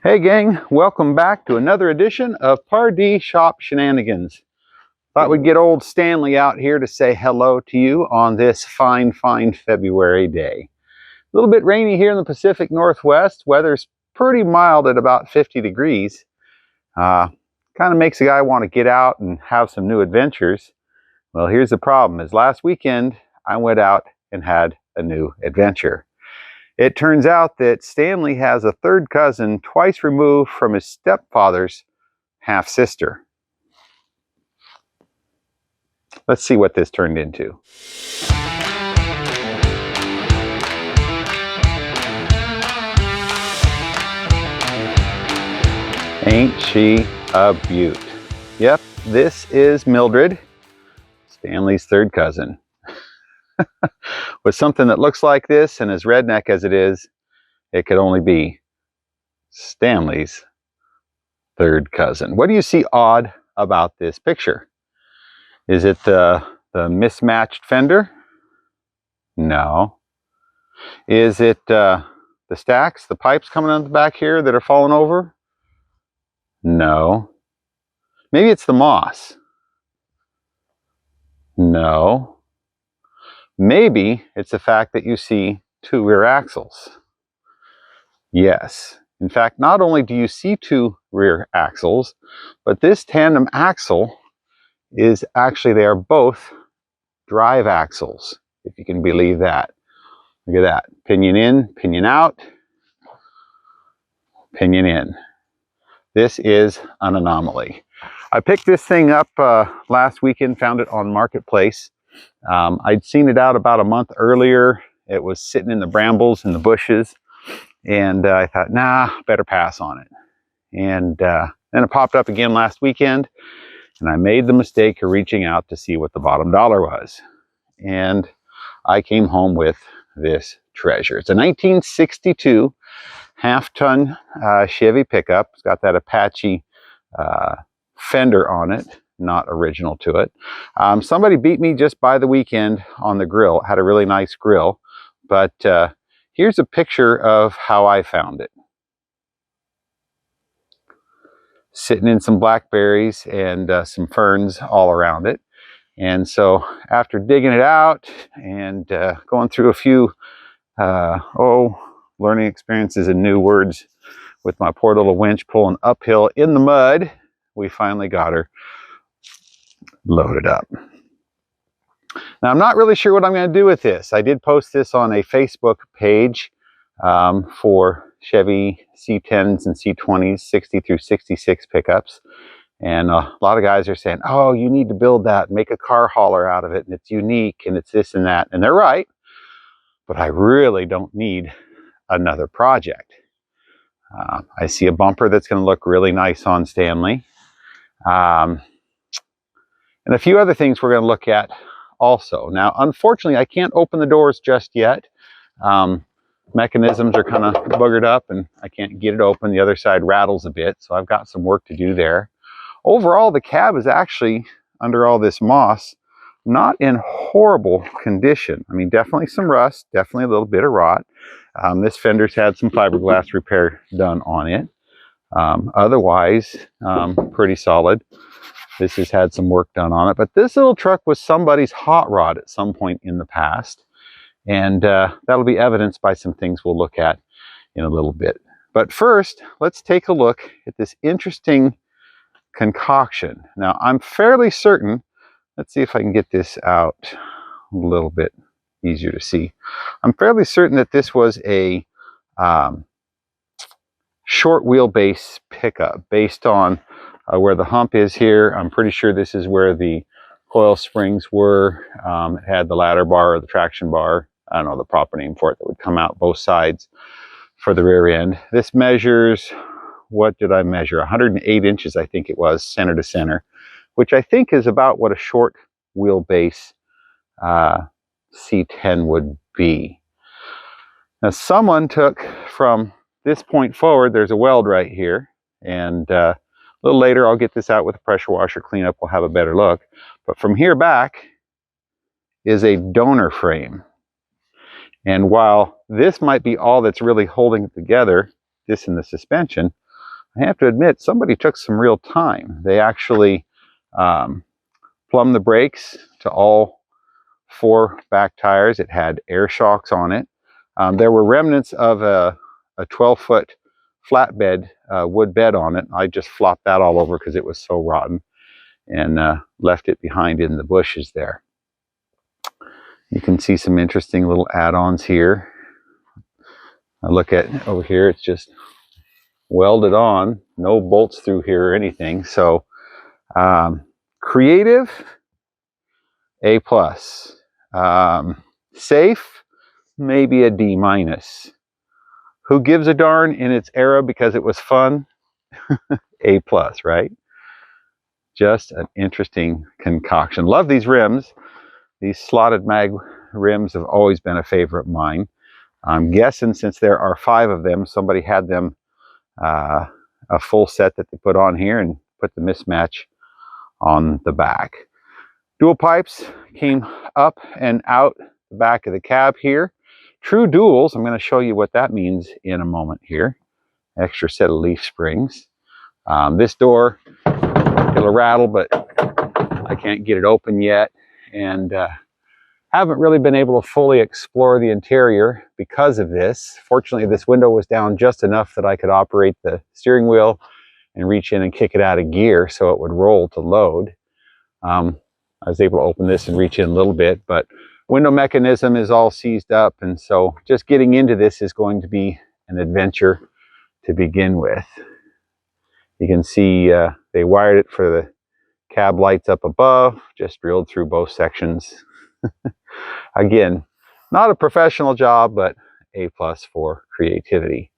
Hey gang, welcome back to another edition of Pardee Shop Shenanigans. Thought we'd get old Stanley out here to say hello to you on this fine February day. A little bit rainy here in the Pacific Northwest. Weather's pretty mild at about 50 degrees. Kind of makes a guy want to get out and have some new adventures. Well, here's the problem, is last weekend I went out and had a new adventure. It turns out that Stanley has a third cousin twice removed from his stepfather's half-sister. Let's see what this turned into. Ain't she a beaut? Yep, this is Mildred, Stanley's third cousin. With something that looks like this and as redneck as it is, it could only be Stanley's third cousin. What do you see odd about this picture? Is it the mismatched fender? No. Is it the stacks, the pipes coming out the back here that are falling over? No. Maybe it's the moss? No. Maybe it's the fact that you see two rear axles. Yes. In fact, not only do you see two rear axles, but this tandem axle is actually, they are both drive axles, if you can believe that. Look at that. Pinion in, pinion out, pinion in. This is an anomaly. I picked this thing up last weekend, found it on Marketplace. I'd seen it out about a month earlier. It was sitting in the brambles and the bushes, and I thought, nah, better pass on it. And then it popped up again last weekend, and I made the mistake of reaching out to see what the bottom dollar was. And I came home with this treasure. It's a 1962 half-ton Chevy pickup. It's got that Apache fender on it, not original to it. Somebody beat me just by the weekend on the grill. It had a really nice grill, but here's a picture of how I found it. Sitting in some blackberries and some ferns all around it. And so after digging it out and going through a few learning experiences and new words with my poor little winch pulling uphill in the mud, we finally got her loaded up. Now, I'm not really sure what I'm going to do with this. I did post this on a Facebook page for Chevy C10s and C20s, 60 through 66 pickups. And a lot of guys are saying, oh, you need to build that, make a car hauler out of it, and it's unique, and it's this and that. And they're right, but I really don't need another project. I see a bumper that's going to look really nice on Stanley. And a few other things we're going to look at also. Now, unfortunately, I can't open the doors just yet. Mechanisms are kind of buggered up and I can't get it open. The other side rattles a bit, so I've got some work to do there. Overall, the cab is actually, under all this moss, not in horrible condition. I mean, definitely some rust, definitely a little bit of rot. This fender's had some fiberglass repair done on it. Otherwise, pretty solid. This has had some work done on it, but this little truck was somebody's hot rod at some point in the past. And that'll be evidenced by some things we'll look at in a little bit. But first, let's take a look at this interesting concoction. Now, I'm fairly certain, let's see if I can get this out a little bit easier to see. I'm fairly certain that this was a short wheelbase pickup based on where the hump is here. I'm pretty sure this is where the coil springs were. It had the ladder bar or the traction bar. I don't know the proper name for it, that would come out both sides for the rear end. This measures, what did I measure? 108 inches, I think it was, center to center, which I think is about what a short wheelbase C10 would be. Now, someone took from this point forward, there's a weld right here, and a little later I'll get this out with a pressure washer cleanup, we'll have a better look. But from here back is a donor frame. And while this might be all that's really holding it together, this and the suspension, I have to admit, somebody took some real time. They actually plumbed the brakes to all 4 back tires. It had air shocks on it. There were remnants of a 12-foot flatbed wood bed on it. I just flopped that all over because it was so rotten, and left it behind in the bushes there. You can see some interesting little add-ons here. I look at over here, it's just welded on, no bolts through here or anything. So creative, A+. Safe, maybe a D-. Who gives a darn in its era because it was fun? A+, right? Just an interesting concoction. Love these rims. These slotted mag rims have always been a favorite of mine. I'm guessing since there are 5 of them, somebody had them a full set that they put on here and put the mismatch on the back. Dual pipes came up and out the back of the cab here. True duals. I'm going to show you what that means in a moment here. Extra set of leaf springs. This door, it'll rattle, but I can't get it open yet, and haven't really been able to fully explore the interior because of this. Fortunately, this window was down just enough that I could operate the steering wheel and reach in and kick it out of gear so it would roll to load. I was able to open this and reach in a little bit, but window mechanism is all seized up, and so just getting into this is going to be an adventure to begin with. You can see they wired it for the cab lights up above, just drilled through both sections. Again, not a professional job, but A+ for creativity.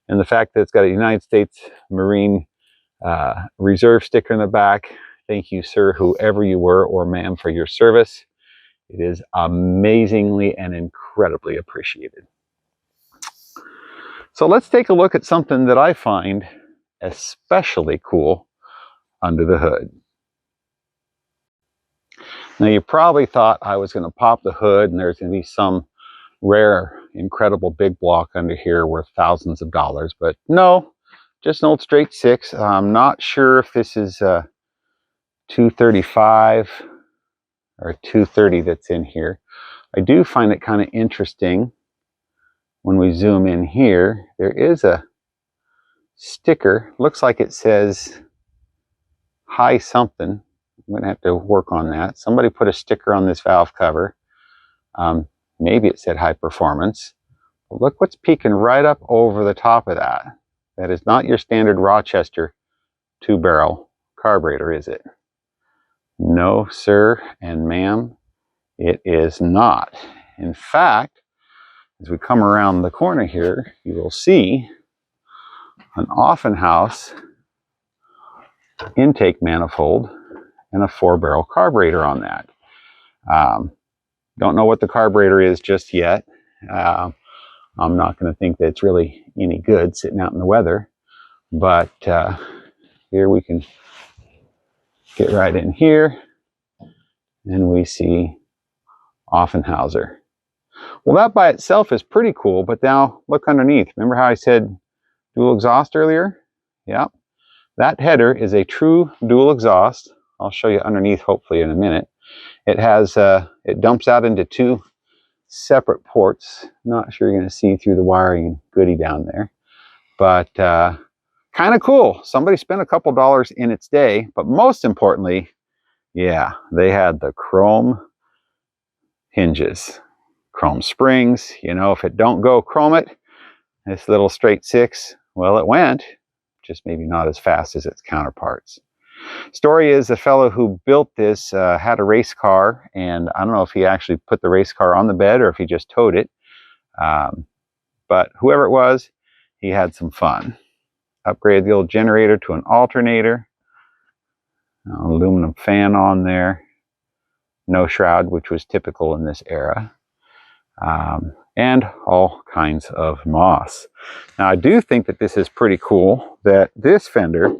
And the fact that it's got a United States Marine Reserve sticker in the back, thank you, sir, whoever you were, or ma'am, for your service. It is amazingly and incredibly appreciated. So let's take a look at something that I find especially cool under the hood. Now, you probably thought I was going to pop the hood and there's going to be some rare, incredible big block under here worth thousands of dollars, but no, just an old straight 6. I'm not sure if this is 235 or 230 that's in here. I do find it kind of interesting when we zoom in here. There is a sticker, looks like it says high something. I'm going to have to work on that. Somebody put a sticker on this valve cover. Maybe it said high performance. But look what's peeking right up over the top of that. That is not your standard Rochester 2-barrel carburetor, is it? No, sir and ma'am, it is not. In fact, as we come around the corner here, you will see an Offenhouse intake manifold and a 4-barrel carburetor on that. Don't know what the carburetor is just yet. I'm not going to think that it's really any good sitting out in the weather, but here we can get right in here and we see Offenhauser. Well, that by itself is pretty cool, but now look underneath. Remember how I said dual exhaust earlier? Yeah, that header is a true dual exhaust. I'll show you underneath hopefully in a minute. It has it dumps out into 2 separate ports. Not sure you're going to see through the wiring goody down there, but kind of cool. Somebody spent a couple dollars in its day, but most importantly, yeah, they had the chrome hinges, chrome springs. You know, if it don't go chrome it, this little straight 6, well, it went, just maybe not as fast as its counterparts. Story is the fellow who built this had a race car, and I don't know if he actually put the race car on the bed or if he just towed it. But whoever it was, he had some fun. Upgraded the old generator to an alternator. An aluminum fan on there. No shroud, which was typical in this era. And all kinds of moss. Now, I do think that this is pretty cool that this fender,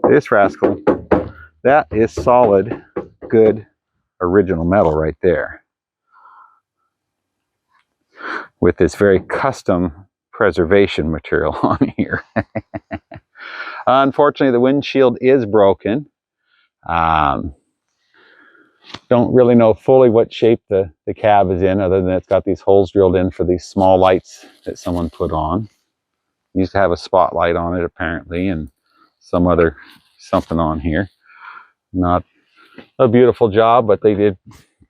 this rascal, that is solid, good, original metal right there. With this very custom preservation material on here. Unfortunately, the windshield is broken. Don't really know fully what shape the cab is in, other than it's got these holes drilled in for these small lights that someone put on. Used to have a spotlight on it apparently, and some other something on here. Not a beautiful job, but they did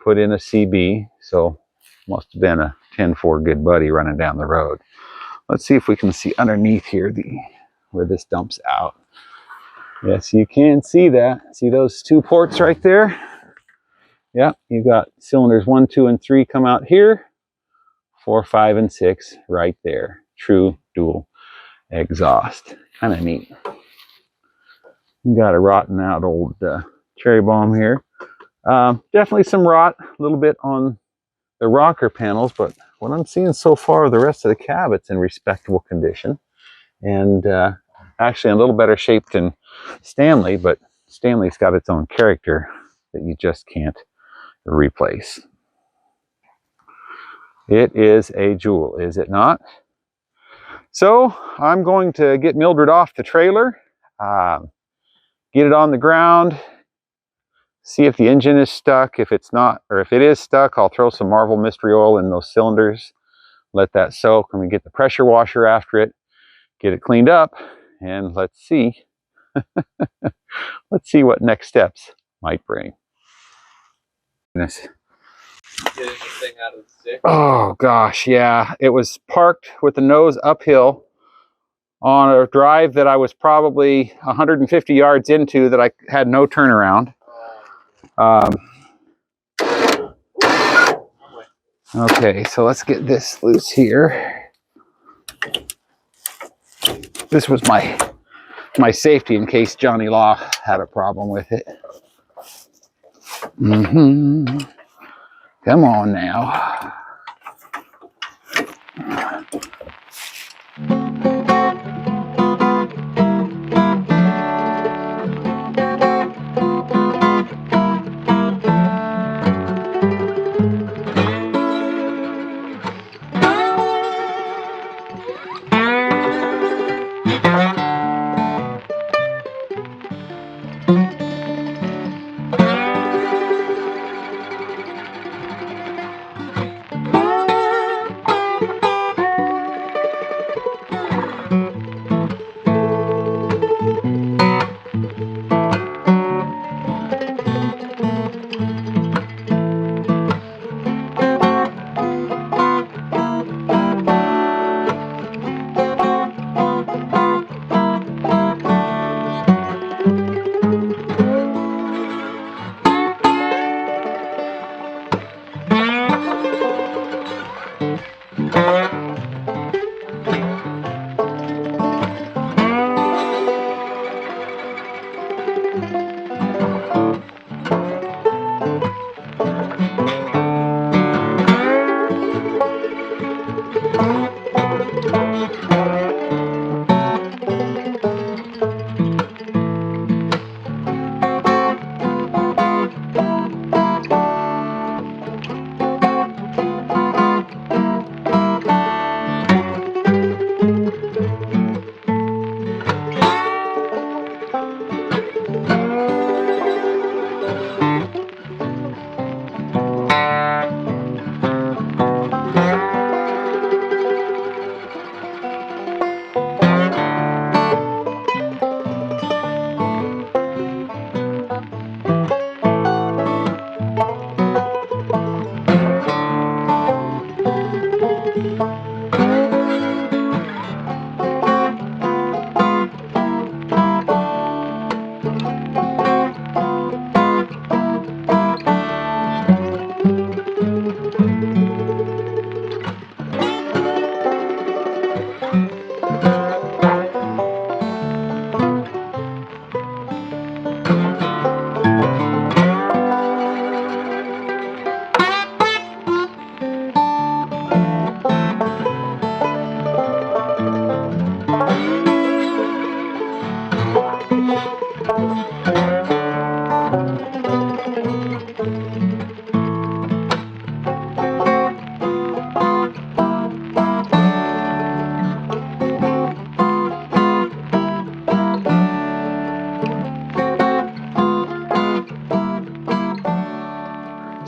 put in a CB, so must have been a 10-4 good buddy running down the road. Let's see if we can see underneath here where this dumps out. Yes, you can see that. See those two ports right there? Yeah, you got cylinders 1, 2, and 3 come out here. 4, 5, and 6 right there. True dual exhaust. Kind of neat. You got a rotten out old cherry bomb here. Definitely some rot, a little bit on the rocker panels, but what I'm seeing so far, the rest of the cab, it's in respectable condition. And actually in a little better shape than Stanley, but Stanley's got its own character that you just can't replace. It is a jewel, is it not? So I'm going to get Mildred off the trailer, get it on the ground, see if the engine is stuck. If it's not, or if it is stuck, I'll throw some Marvel Mystery Oil in those cylinders, let that soak, and we get the pressure washer after it, get it cleaned up, and let's see. Let's see what next steps might bring. Goodness. Getting this thing out of the stick. Oh gosh, yeah. It was parked with the nose uphill on a drive that I was probably 150 yards into that I had no turnaround. Okay, so let's get this loose here. This was my safety in case Johnny Law had a problem with it. Come on now.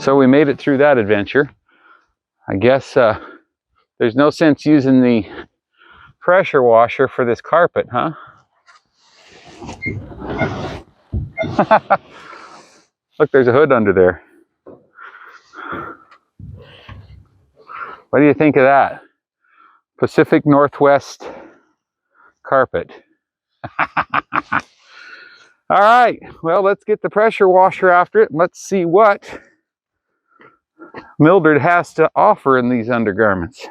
So we made it through that adventure. I guess there's no sense using the pressure washer for this carpet, huh? Look, there's a hood under there. What do you think of that? Pacific Northwest carpet. All right, well, let's get the pressure washer after it and let's see what Mildred has to offer in these undergarments.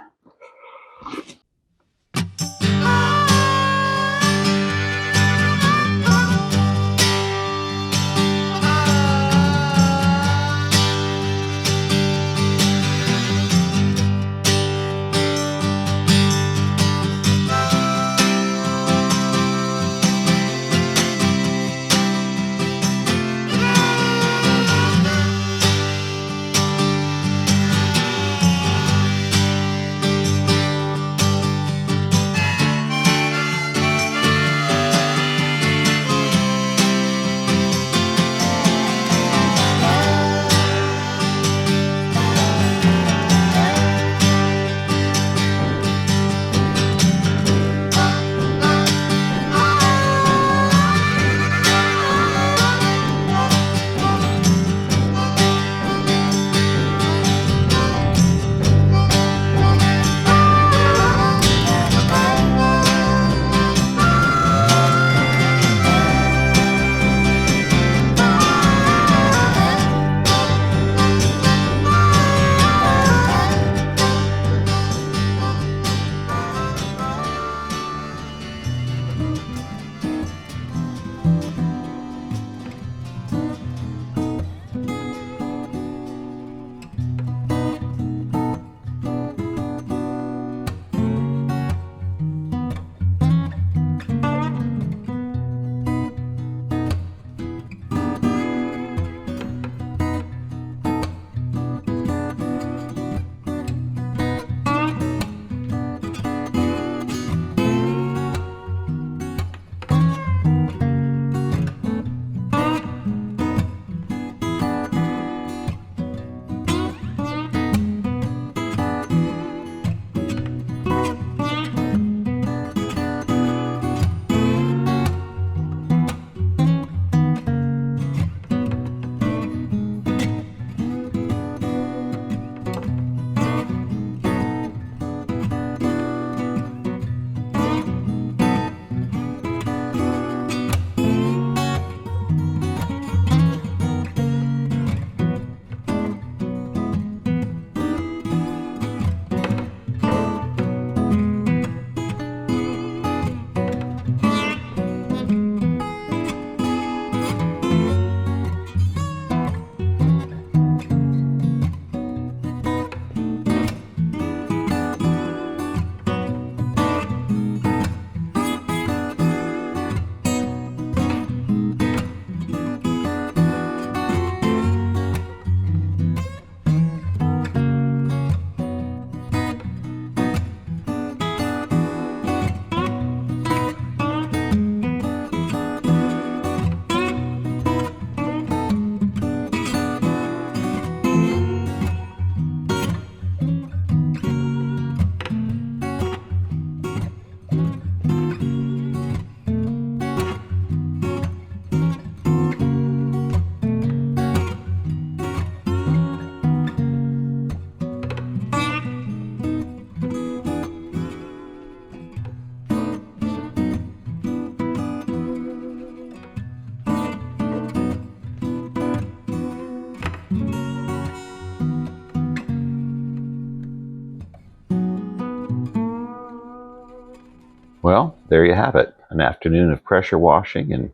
Well, there you have it. An afternoon of pressure washing and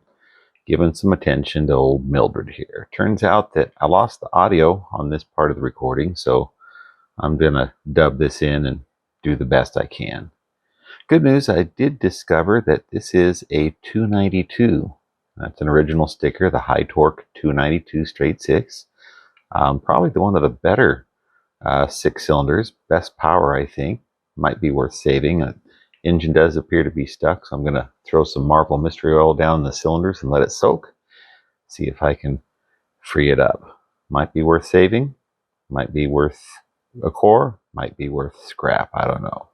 giving some attention to old Mildred here. Turns out that I lost the audio on this part of the recording, so I'm going to dub this in and do the best I can. Good news, I did discover that this is a 292. That's an original sticker, the High Torque 292 straight six. Probably one of the better six cylinders. Best power, I think. Might be worth saving. Engine does appear to be stuck, so I'm going to throw some Marvel Mystery Oil down the cylinders and let it soak. See if I can free it up. Might be worth saving. Might be worth a core, might be worth scrap, I don't know.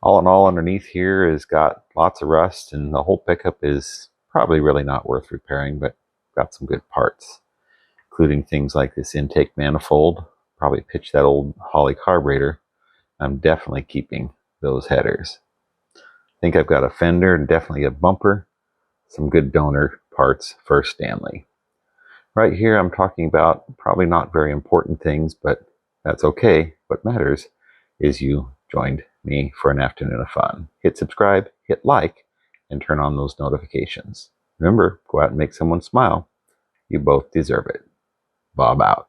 All in all, underneath here has got lots of rust, and the whole pickup is probably really not worth repairing, but got some good parts, including things like this intake manifold. Probably pitch that old Holly carburetor. I'm definitely keeping those headers. I think I've got a fender and definitely a bumper. Some good donor parts for Stanley. Right here I'm talking about probably not very important things, but that's okay. What matters is you joined me for an afternoon of fun. Hit subscribe, hit like, and turn on those notifications. Remember, go out and make someone smile. You both deserve it. Bob out.